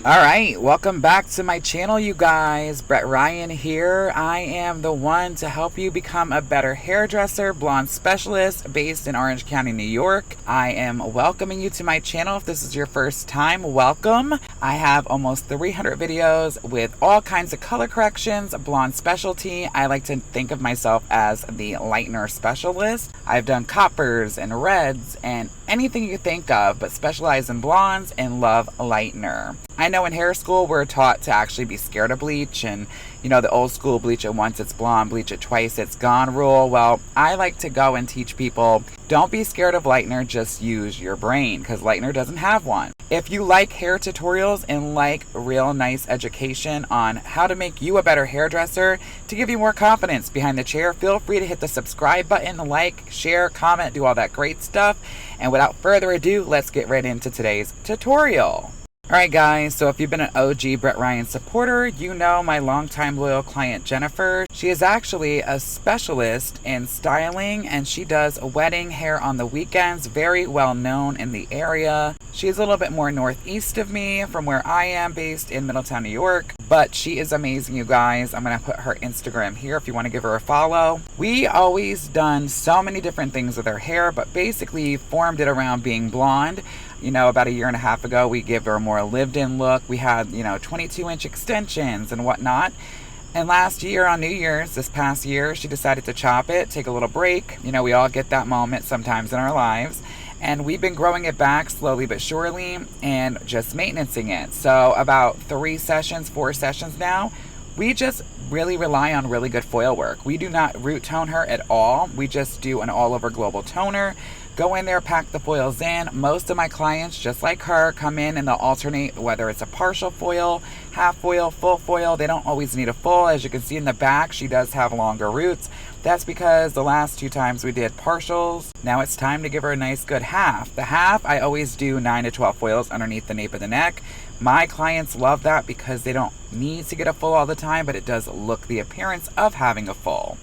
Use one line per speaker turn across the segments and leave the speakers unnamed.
Alright, welcome back to my channel, you guys. Brett Ryan here. I am the one to help you become a better hairdresser, blonde specialist based in Orange County, New York. I am welcoming you to my channel. If this is your first time, welcome. I have almost 300 videos with all kinds of color corrections, blonde specialty. I like to think of myself as the lightener specialist. I've done coppers and reds and anything you think of, but specialize in blondes and love lightener. I know in hair school we're taught to actually be scared of bleach, and you know, the old school bleach it once it's blonde, bleach it twice it's gone rule. Well, I like to go and teach people, don't be scared of lightener, just use your brain, because lightener doesn't have one. If you like hair tutorials and like real nice education on how to make you a better hairdresser, to give you more confidence behind the chair, feel free to hit the subscribe button, like, share, comment, do all that great stuff. And without further ado, let's get right into today's tutorial. Alright guys, so if you've been an OG Brett Ryan supporter, you know my longtime loyal client Jennifer. She is actually a specialist in styling, and she does wedding hair on the weekends, very well known in the area. She's a little bit more northeast of me from where I am, based in Middletown, New York, but she is amazing, you guys. I'm going to put her Instagram here if you want to give her a follow. We always done so many different things with her hair, but basically formed it around being blonde. You know, about a year and a half ago, we gave her a more lived-in look. We had, 22-inch extensions and whatnot. And last year on New Year's, this past year, she decided to chop it, take a little break. You know, we all get that moment sometimes in our lives. And we've been growing it back slowly but surely and just maintaining it. So about 4 sessions now, we just really rely on really good foil work. We do not root tone her at all. We just do an all-over global toner. Go in there, pack the foils in. Most of my clients, just like her, come in and they'll alternate whether it's a partial foil, half foil, full foil. They don't always need a full. As you can see in the back, she does have longer roots. That's because the last 2 times we did partials. Now it's time to give her a nice good half. The half, I always do 9 to 12 foils underneath the nape of the neck. My clients love that because they don't need to get a full all the time, but it does look the appearance of having a full.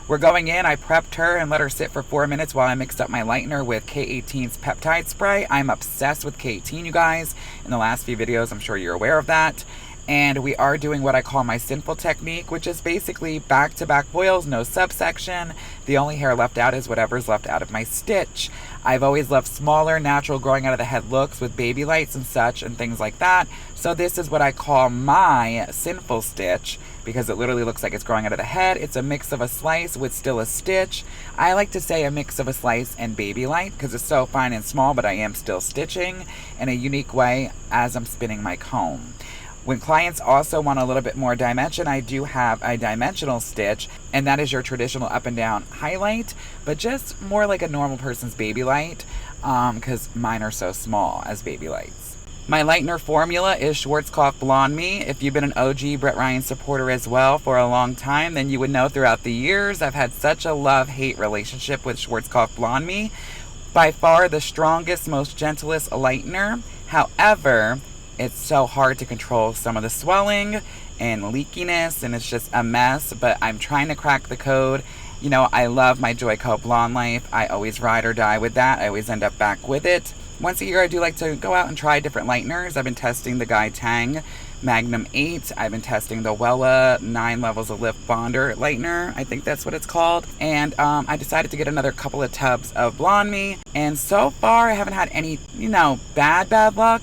We're going in, I prepped her and let her sit for 4 minutes while I mixed up my lightener with K18's peptide spray. I'm obsessed with K18, you guys. In the last few videos, I'm sure you're aware of that. And we are doing what I call my Sinful technique, which is basically back-to-back foils, no subsection. The only hair left out is whatever's left out of my stitch. I've always loved smaller, natural, growing out of the head looks with baby lights and such and things like that. So this is what I call my Sinful stitch, because it literally looks like it's growing out of the head. It's a mix of a slice with still a stitch. I like to say a mix of a slice and baby light because it's so fine and small, but I am still stitching in a unique way as I'm spinning my comb. When clients also want a little bit more dimension, I do have a dimensional stitch, and that is your traditional up and down highlight, but just more like a normal person's baby light, because mine are so small as baby lights. My lightener formula is Schwarzkopf Blonde Me. If you've been an OG Brett Ryan supporter as well for a long time, then you would know throughout the years I've had such a love-hate relationship with Schwarzkopf Blonde Me. By far the strongest, most gentlest lightener. However, it's so hard to control some of the swelling and leakiness, and it's just a mess, but I'm trying to crack the code. You know, I love my Joico Blonde Life. I always ride or die with that. I always end up back with it. Once a year, I do like to go out and try different lighteners. I've been testing the Guy Tang Magnum 8. I've been testing the Wella 9 Levels of Lift Bonder lightener. I think that's what it's called. And I decided to get another couple of tubs of Blonde Me. And so far, I haven't had any, bad luck.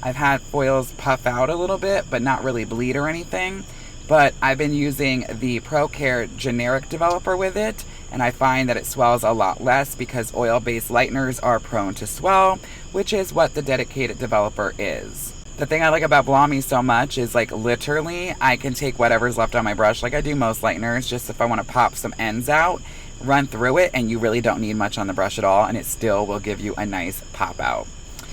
I've had foils puff out a little bit, but not really bleed or anything. But I've been using the ProCare generic developer with it, and I find that it swells a lot less because oil-based lighteners are prone to swell, which is what the dedicated developer is. The thing I like about Blonde Me so much is, like, literally, I can take whatever's left on my brush, like I do most lighteners, just if I want to pop some ends out, run through it, and you really don't need much on the brush at all, and it still will give you a nice pop out.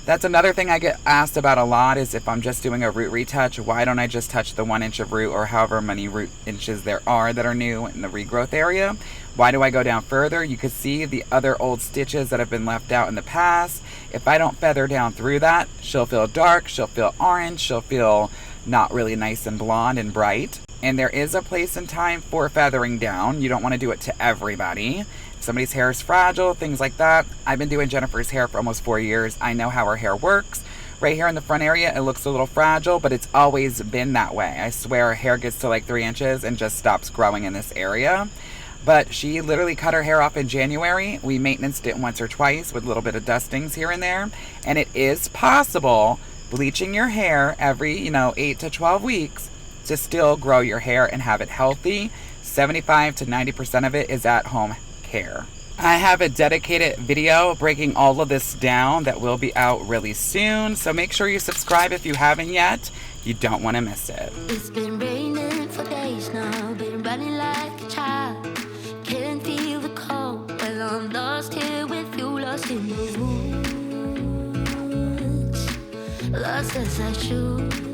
That's another thing I get asked about a lot, is if I'm just doing a root retouch, why don't I just touch the 1 inch of root or however many root inches there are that are new in the regrowth area? Why do I go down further? You can see the other old stitches that have been left out in the past. If I don't feather down through that, she'll feel dark, she'll feel orange, she'll feel not really nice and blonde and bright. And there is a place and time for feathering down. You don't want to do it to everybody. Somebody's hair is fragile, things like that. I've been doing Jennifer's hair for almost 4 years. I know how her hair works. Right here in the front area, it looks a little fragile, but it's always been that way. I swear her hair gets to like 3 inches and just stops growing in this area. But she literally cut her hair off in January. We maintenanced it once or twice with a little bit of dustings here and there. And it is possible, bleaching your hair every, 8 to 12 weeks, to still grow your hair and have it healthy. 75 to 90% of it is at-home care. I have a dedicated video breaking all of this down that will be out really soon. So make sure you subscribe if you haven't yet. You don't want to miss it.
It's been raining for days now, been running like a child. Can't feel the cold, well I'm lost here with you, lost in the woods, lost as I should.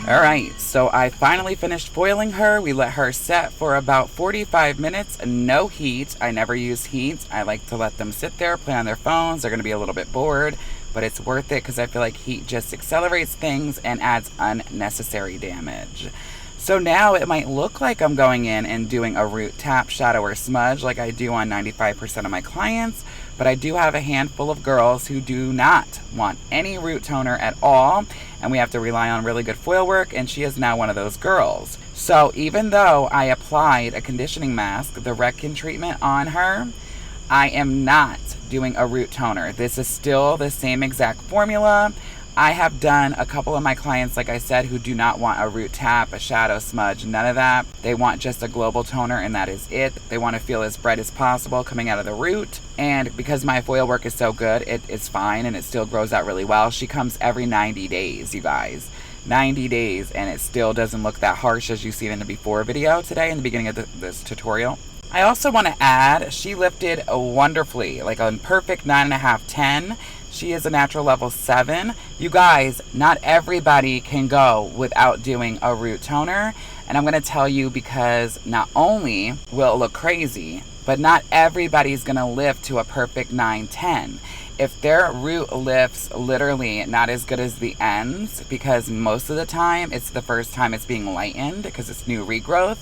Alright, so I finally finished foiling her. We let her set for about 45 minutes, no heat. I never use heat. I like to let them sit there, play on their phones. They're going to be a little bit bored, but it's worth it because I feel like heat just accelerates things and adds unnecessary damage. So now it might look like I'm going in and doing a root tap, shadow, or smudge like I do on 95% of my clients, but I do have a handful of girls who do not want any root toner at all, and we have to rely on really good foil work, and she is now one of those girls. So even though I applied a conditioning mask, the Redken treatment on her, I am not doing a root toner. This is still the same exact formula. I have done a couple of my clients, like I said, who do not want a root tap, a shadow smudge, none of that. They want just a global toner and that is it. They want to feel as bright as possible coming out of the root. And because my foil work is so good, it's fine and it still grows out really well. She comes every 90 days, you guys. 90 days, and it still doesn't look that harsh as you see it in the before video today in the beginning of this tutorial. I also want to add, she lifted wonderfully, like a perfect 9.5, 10. She is a natural level 7. You guys, not everybody can go without doing a root toner. And I'm going to tell you because not only will it look crazy, but not everybody's going to lift to a perfect 9, 10. If their root lifts literally not as good as the ends, because most of the time it's the first time it's being lightened because it's new regrowth,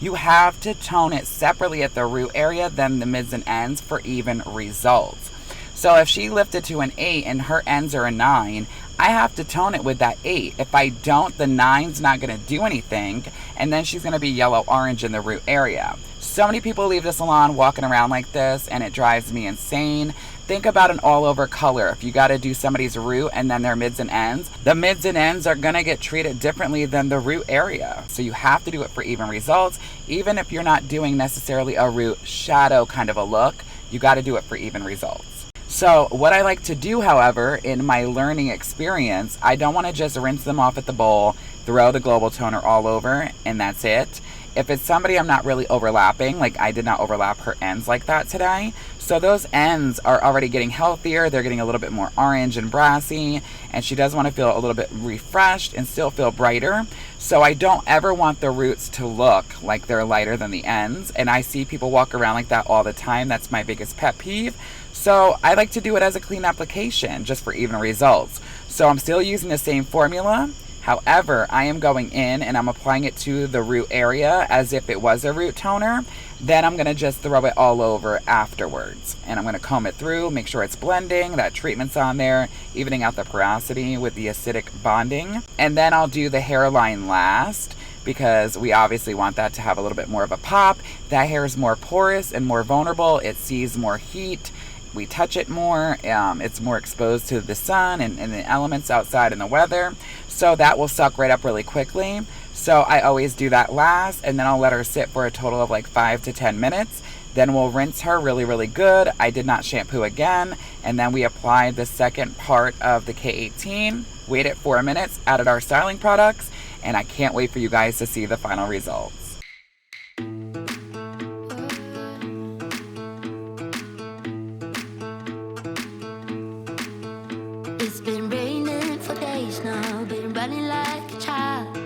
you have to tone it separately at the root area than the mids and ends for even results. So if she lifted to an 8 and her ends are a 9, I have to tone it with that 8. If I don't, the 9's not going to do anything, and then she's going to be yellow-orange in the root area. So many people leave the salon walking around like this, and it drives me insane. Think about an all-over color. If you got to do somebody's root and then their mids and ends, the mids and ends are going to get treated differently than the root area. So you have to do it for even results. Even if you're not doing necessarily a root shadow kind of a look, you got to do it for even results. So what I like to do, however, in my learning experience, I don't want to just rinse them off at the bowl, throw the global toner all over, and that's it. If it's somebody I'm not really overlapping, like I did not overlap her ends like that today, so those ends are already getting healthier, they're getting a little bit more orange and brassy, and she does want to feel a little bit refreshed and still feel brighter. So I don't ever want the roots to look like they're lighter than the ends, and I see people walk around like that all the time. That's my biggest pet peeve. So I like to do it as a clean application, just for even results. So I'm still using the same formula. However, I am going in and I'm applying it to the root area as if it was a root toner. Then I'm going to just throw it all over afterwards. And I'm going to comb it through, make sure it's blending, that treatment's on there, evening out the porosity with the acidic bonding. And then I'll do the hairline last, because we obviously want that to have a little bit more of a pop. That hair is more porous and more vulnerable. It sees more heat. We touch it more, it's more exposed to the sun and the elements outside and the weather, so that will suck right up really quickly. So I always do that last, and then I'll let her sit for a total of like 5 to 10 minutes. Then we'll rinse her really, really good. I did not shampoo again, and then we applied the second part of the K18, waited 4 minutes, added our styling products, and I can't wait for you guys to see the final results.
It's been raining for days now, been running like a child.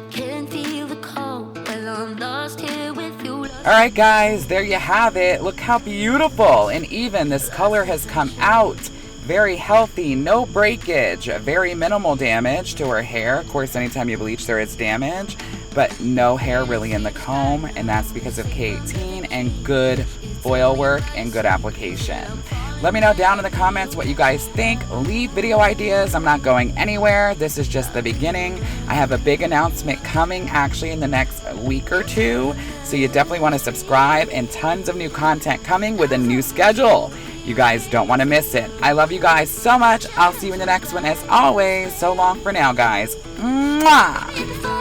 Can't feel the cold, well I'm lost here with you.
Alright guys, there you have it. Look how beautiful and even this color has come out. Very healthy, no breakage, very minimal damage to her hair. Of course, anytime you bleach there is damage, but no hair really in the comb, and that's because of K18 and good foil work and good application. Let me know down in the comments what you guys think. Leave video ideas. I'm not going anywhere. This is just the beginning. I have a big announcement coming actually in the next week or two. So you definitely want to subscribe, and tons of new content coming with a new schedule. You guys don't want to miss it. I love you guys so much. I'll see you in the next one as always. So long for now, guys. Mwah!